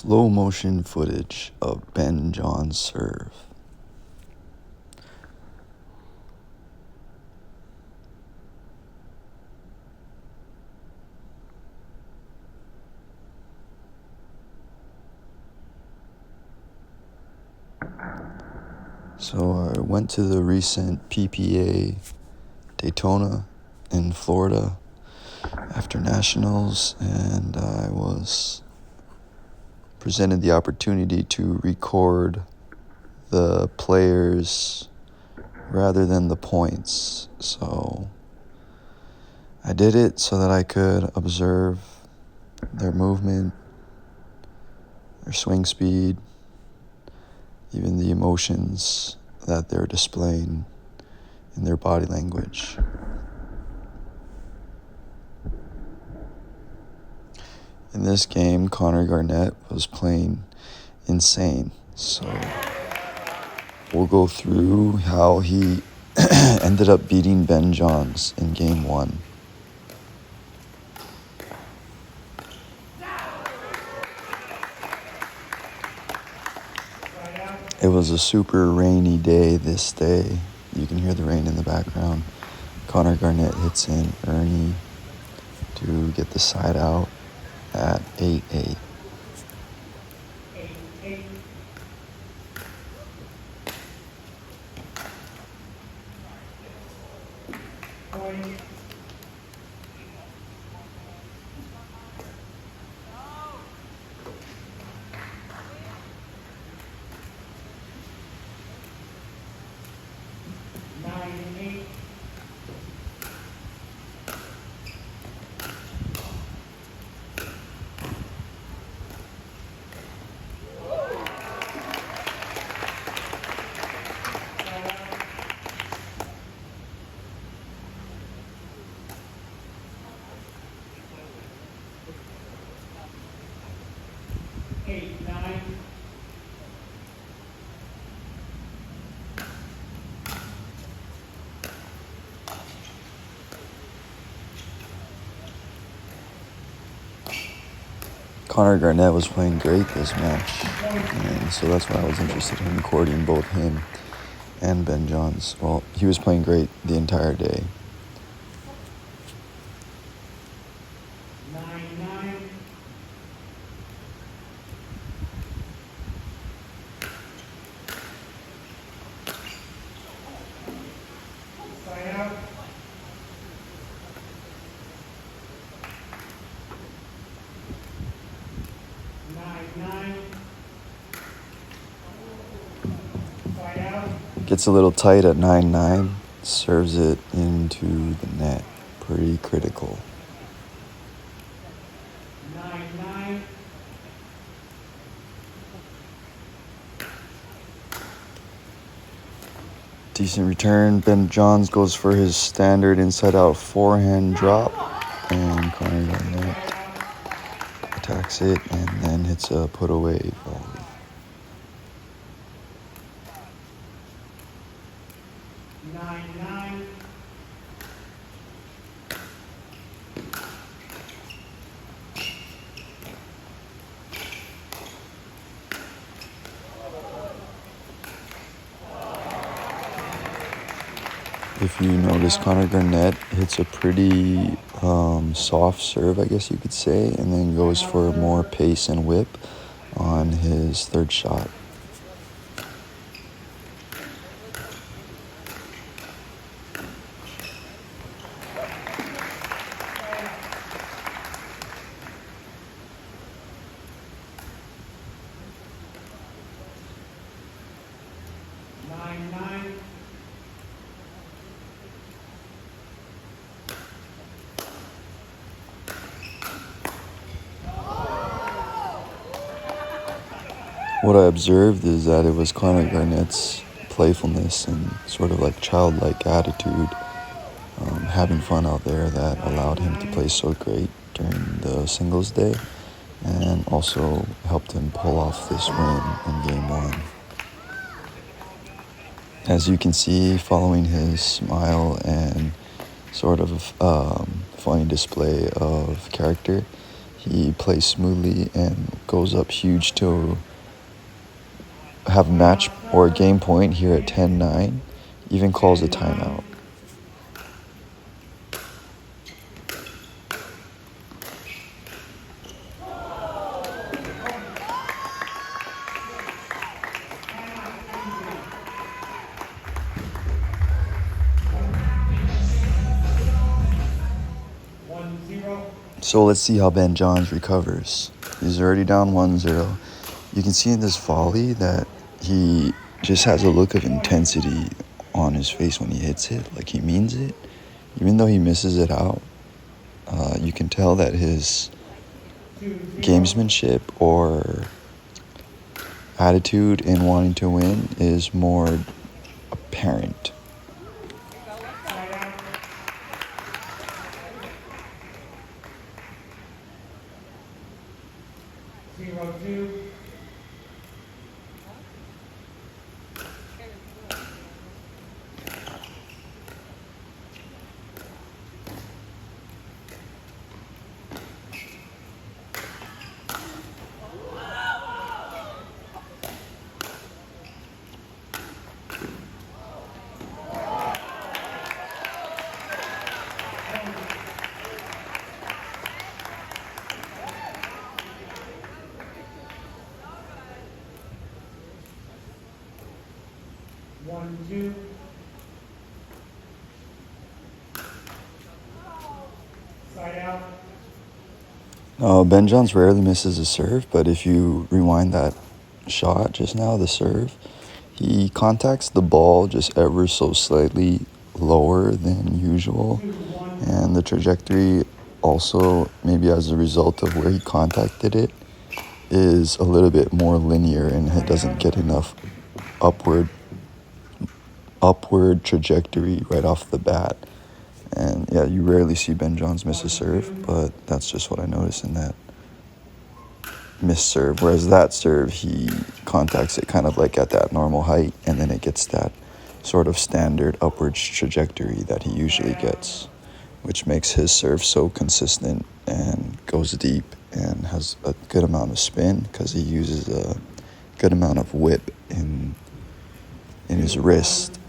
slow motion footage of Ben John's serve. So I went to the recent PPA Daytona in Florida after nationals, and I was presented the opportunity to record the players rather than the points. So I did it so that I could observe their movement, their swing speed, even the emotions that they're displaying in their body language. In this game, Connor Garnett was playing insane. So we'll go through how he ended up beating Ben Johns in game one. It was a super rainy day this day. You can hear the rain in the background. Connor Garnett hits in Ernie to get the side out at 8-8. Connor Garnett was playing great this match, and so that's why I was interested in recording both him and Ben Johns. Well, he was playing great the entire day. Gets a little tight at 9-9, serves it into the net. Pretty critical. Decent return. Ben Johns goes for his standard inside-out forehand drop, and Connor Garnett attacks it and then hits a put-away volley. If you notice, Connor Garnett hits a pretty soft serve, I guess you could say, and then goes for more pace and whip on his third shot. What I observed is that it was Connor Garnett's playfulness and sort of like childlike attitude, having fun out there, that allowed him to play so great during the singles day and also helped him pull off this win in game one. As you can see, following his smile and sort of funny display of character, He plays smoothly and goes up huge to have match or game point here at 10-9. Even calls a timeout. So let's see how Ben Johns recovers. He's already down 1-0. You can see in this volley that he just has a look of intensity on his face when he hits it, like he means it. Even though he misses it out, you can tell that his gamesmanship or attitude in wanting to win is more apparent. Ben Johns rarely misses a serve, but if you rewind that shot just now, the serve, he contacts the ball just ever so slightly lower than usual, and the trajectory also, maybe as a result of where he contacted it, is a little bit more linear, and it doesn't get enough upward trajectory right off the bat. And yeah, you rarely see Ben Johns miss a serve, but that's just what I noticed in that missed serve. Whereas that serve, he contacts it kind of like at that normal height, and then it gets that sort of standard upwards trajectory that he usually gets, which makes his serve so consistent and goes deep and has a good amount of spin because he uses a good amount of whip in his wrist.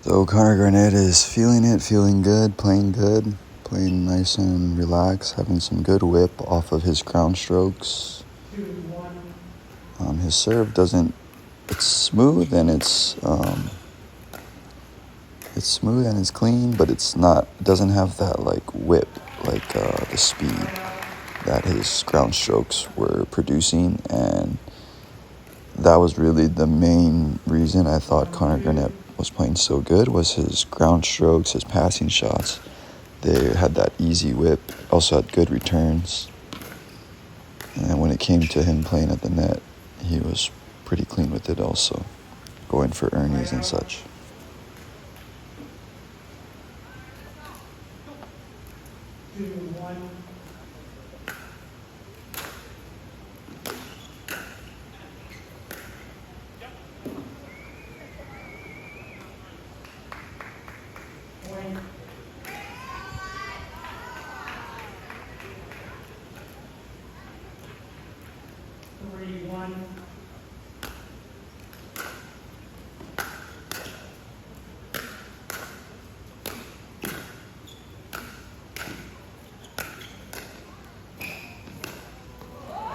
So Connor Garnett is feeling it, feeling good, playing nice and relaxed, having some good whip off of his ground strokes. His serve it's smooth and it's smooth and it's clean, but it doesn't have that like whip, like the speed that his ground strokes were producing, and that was really the main reason I thought Connor Garnett was playing so good, was his ground strokes, his passing shots. They had that easy whip, also had good returns. And when it came to him playing at the net, he was pretty clean with it also, going for Ernie's and such.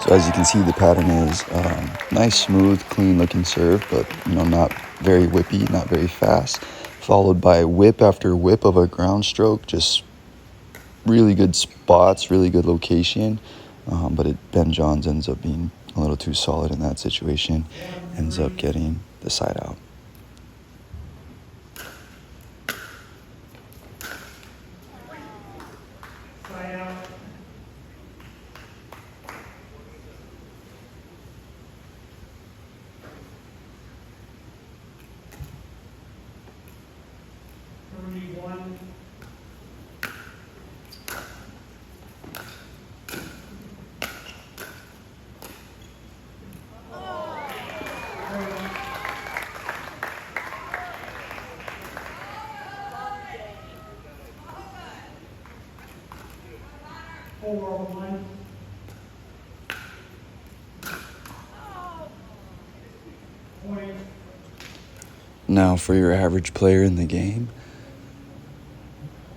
So as you can see, the pattern is nice, smooth, clean-looking serve, but not very whippy, not very fast, followed by whip after whip of a ground stroke, just really good spots, really good location, but Ben Johns ends up being a little too solid in that situation. ends up getting the side out. Now for your average player in the game,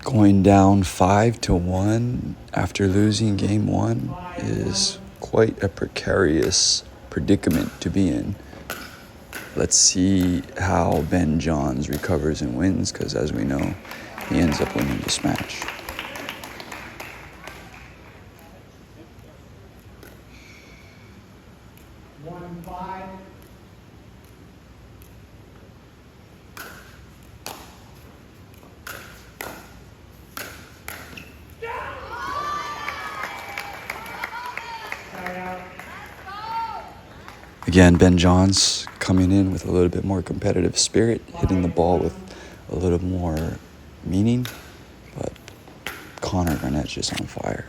going down 5-1 after losing game 1 is quite a precarious predicament to be in. Let's see how Ben Johns recovers and wins, because as we know, he ends up winning this match. Again, Ben Johns coming in with a little bit more competitive spirit, hitting the ball with a little more meaning, but Connor Garnett just on fire.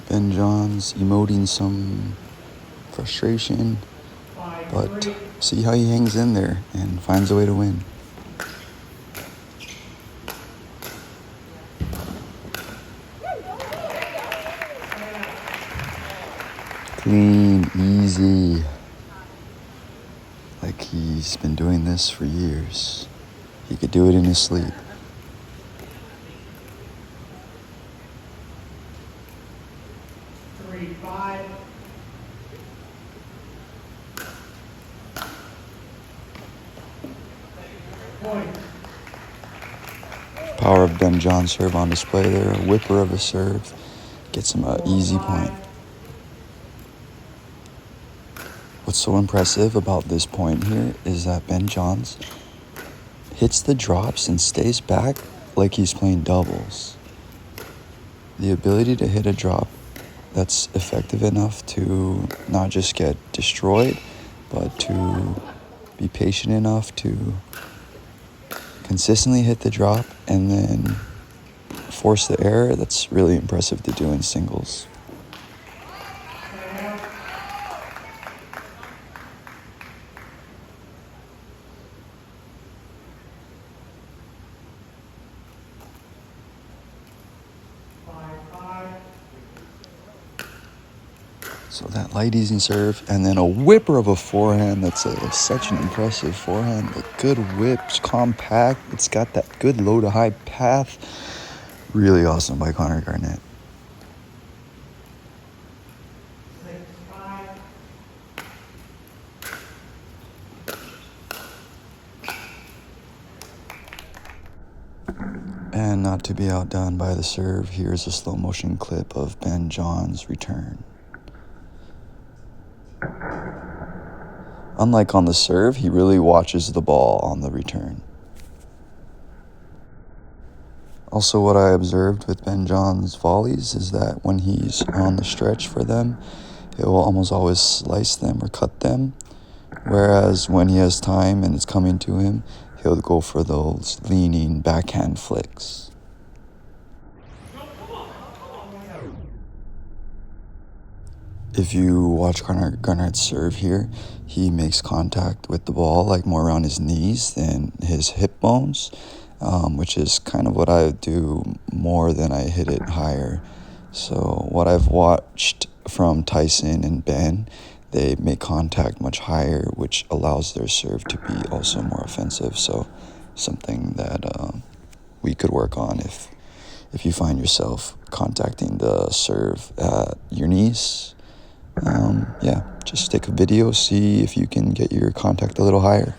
Ben Johns emoting some frustration, but see how he hangs in there and finds a way to win. Clean, easy. Like he's been doing this for years. He could do it in his sleep. Power of Ben John's serve on display there. A whipper of a serve. Gets him an easy point. What's so impressive about this point here is that Ben Johns hits the drops and stays back like he's playing doubles. The ability to hit a drop that's effective enough to not just get destroyed, but to be patient enough to consistently hit the drop and then force the error, that's really impressive to do in singles. So that light easy serve, and then a whipper of a forehand. That's such an impressive forehand. A good whip, it's compact. It's got that good low to high path. Really awesome by Connor Garnett. And not to be outdone by the serve, here's a slow motion clip of Ben John's return. Unlike on the serve, he really watches the ball on the return. Also, what I observed with Ben John's volleys is that when he's on the stretch for them, he will almost always slice them or cut them. Whereas when he has time and it's coming to him, he'll go for those leaning backhand flicks. If you watch Connor Garnett's serve here, he makes contact with the ball like more around his knees than his hip bones, which is kind of what I do more than I hit it higher. So what I've watched from Tyson and Ben, they make contact much higher, which allows their serve to be also more offensive. So something that we could work on if you find yourself contacting the serve at your knees. Just take a video, see if you can get your contact a little higher.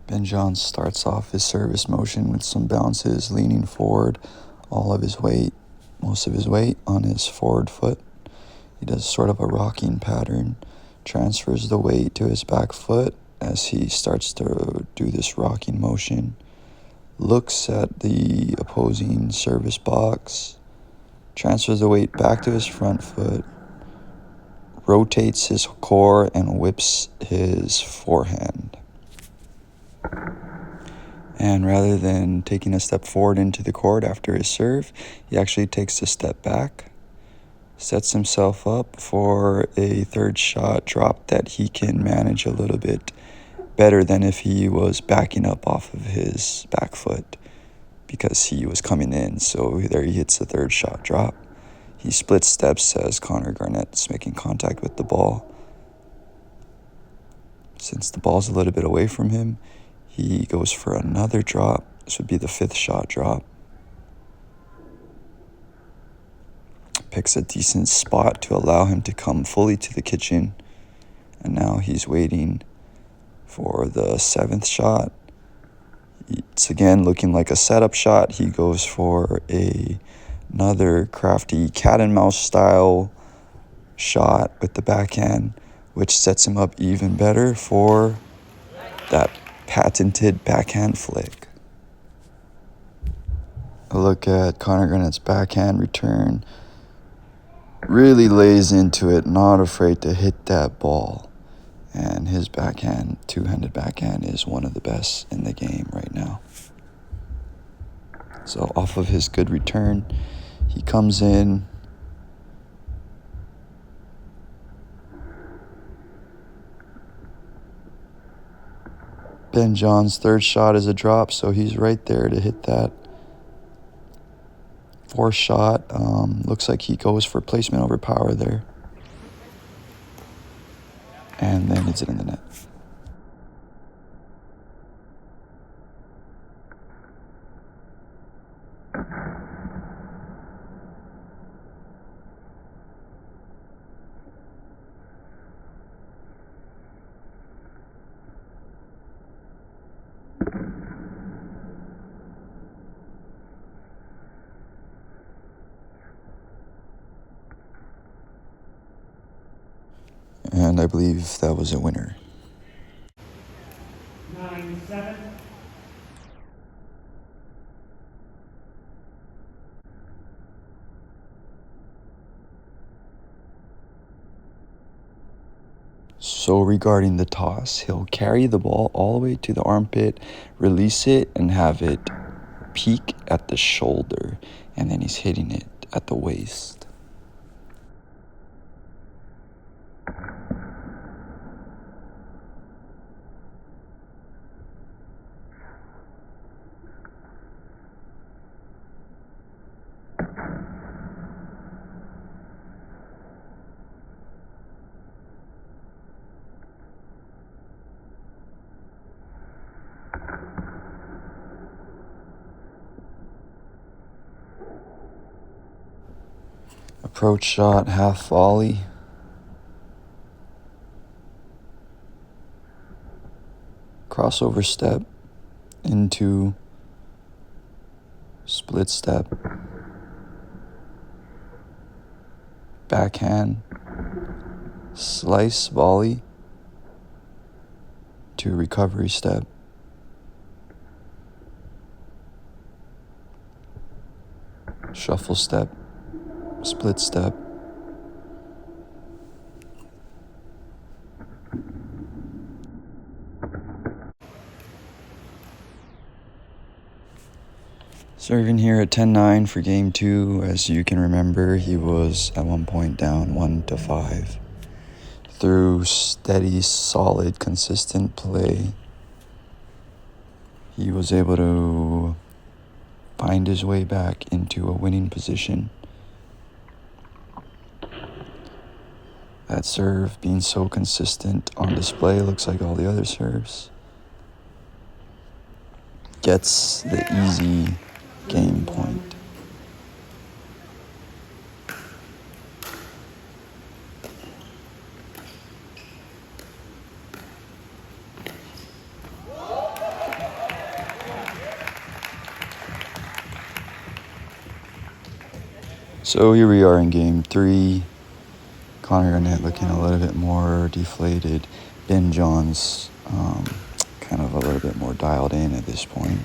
Ben Johns starts off his service motion with some bounces, leaning forward, most of his weight on his forward foot. He does sort of a rocking pattern, transfers the weight to his back foot as he starts to do this rocking motion, looks at the opposing service box, transfers the weight back to his front foot, rotates his core, and whips his forehand. And rather than taking a step forward into the court after his serve, he actually takes a step back, sets himself up for a third shot drop that he can manage a little bit better than if he was backing up off of his back foot, because he was coming in. So there he hits the third shot drop. He splits steps as Connor Garnett's making contact with the ball. Since the ball's a little bit away from him, he goes for another drop. This would be the fifth shot drop. Picks a decent spot to allow him to come fully to the kitchen. And now he's waiting for the seventh shot. It's again looking like a setup shot. He goes for another crafty cat and mouse style shot with the backhand, which sets him up even better for that patented backhand flick. A look at Connor Garnett's backhand return. Really lays into it, not afraid to hit that ball. And his backhand, two-handed backhand, is one of the best in the game right now. So off of his good return, he comes in. Ben John's third shot is a drop, so he's right there to hit that horse shot. Looks like he goes for placement over power there. And then hits it in the net. And I believe that was a winner. 9-7. So regarding the toss, he'll carry the ball all the way to the armpit, release it, and have it peak at the shoulder. And then he's hitting it at the waist. Approach shot, half volley. Crossover step into split step. Backhand. Slice volley to recovery step. Shuffle step. Split step. Serving here at 10-9 for game 2. As you can remember, he was at one point down 1-5. Through steady, solid, consistent play, he was able to find his way back into a winning position. That serve being so consistent on display, looks like all the other serves. Gets the easy game point. So here we are in game 3. Connor Garnett looking a little bit more deflated. Ben John's kind of a little bit more dialed in at this point.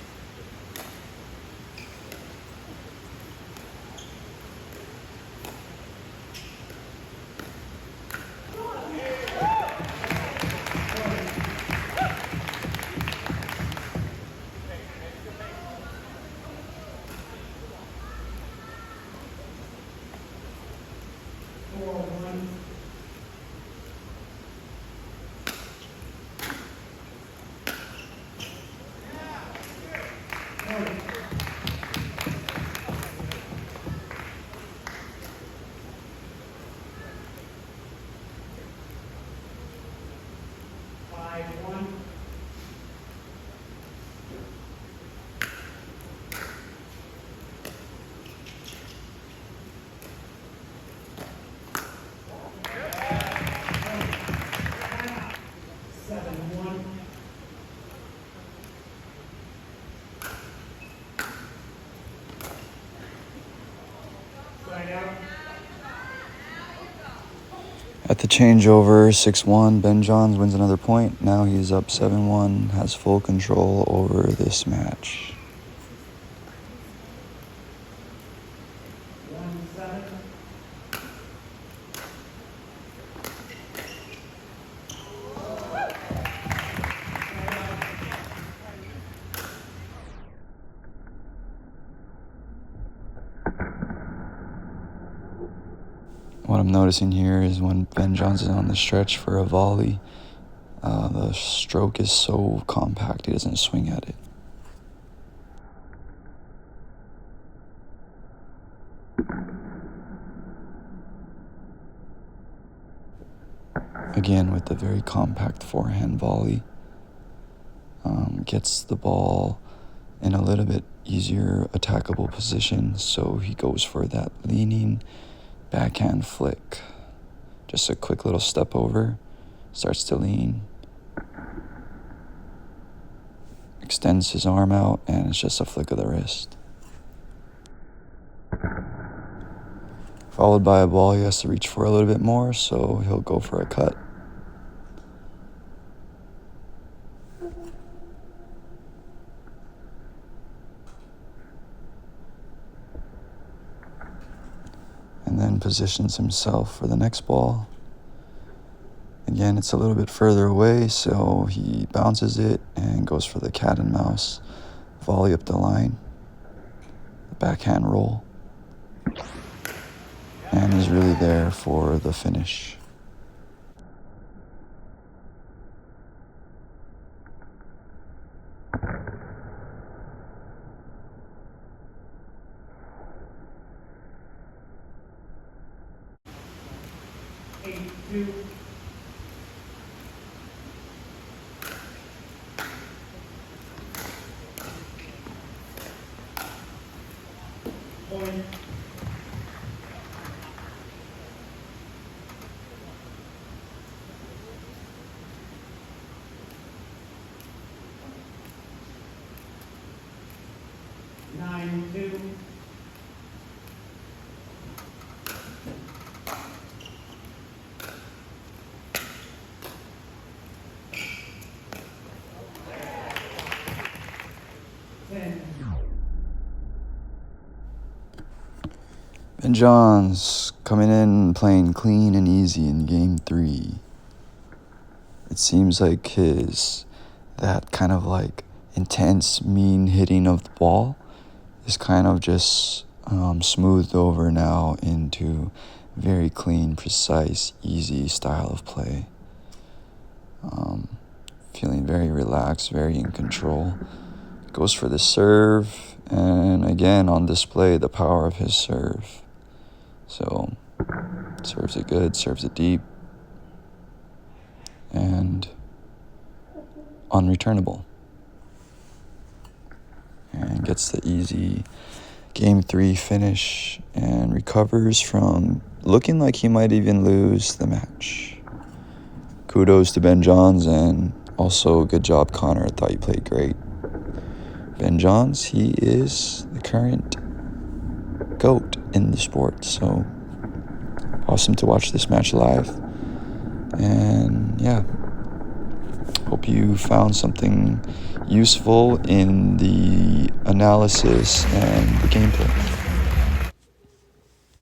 At the changeover, 6-1, Ben Johns wins another point. Now he's up 7-1, has full control over this match. What I'm noticing here is when Ben Johns is on the stretch for a volley, the stroke is so compact he doesn't swing at it. again with a very compact forehand volley. Gets the ball in a little bit easier attackable position, so he goes for that leaning backhand flick. Just a quick little step over, starts to lean, extends his arm out, and it's just a flick of the wrist. Followed by a ball he has to reach for a little bit more, so he'll go for a cut. And then positions himself for the next ball. Again, it's a little bit further away, so he bounces it and goes for the cat and mouse volley up the line, the backhand roll, and is really there for the finish. Ben Johns coming in playing clean and easy in game 3. It seems like that kind of like intense, mean hitting of the ball is kind of just smoothed over now into very clean, precise, easy style of play. Feeling very relaxed, very in control. Goes for the serve, and again on display the power of his serve. So, serves it good, serves it deep, and unreturnable. And gets the easy game 3 finish and recovers from looking like he might even lose the match. Kudos to Ben Johns, and also good job, Connor. I thought you played great. Ben Johns, he is the current GOAT in the sport, so awesome to watch this match live. And yeah, hope you found something useful in the analysis and the gameplay.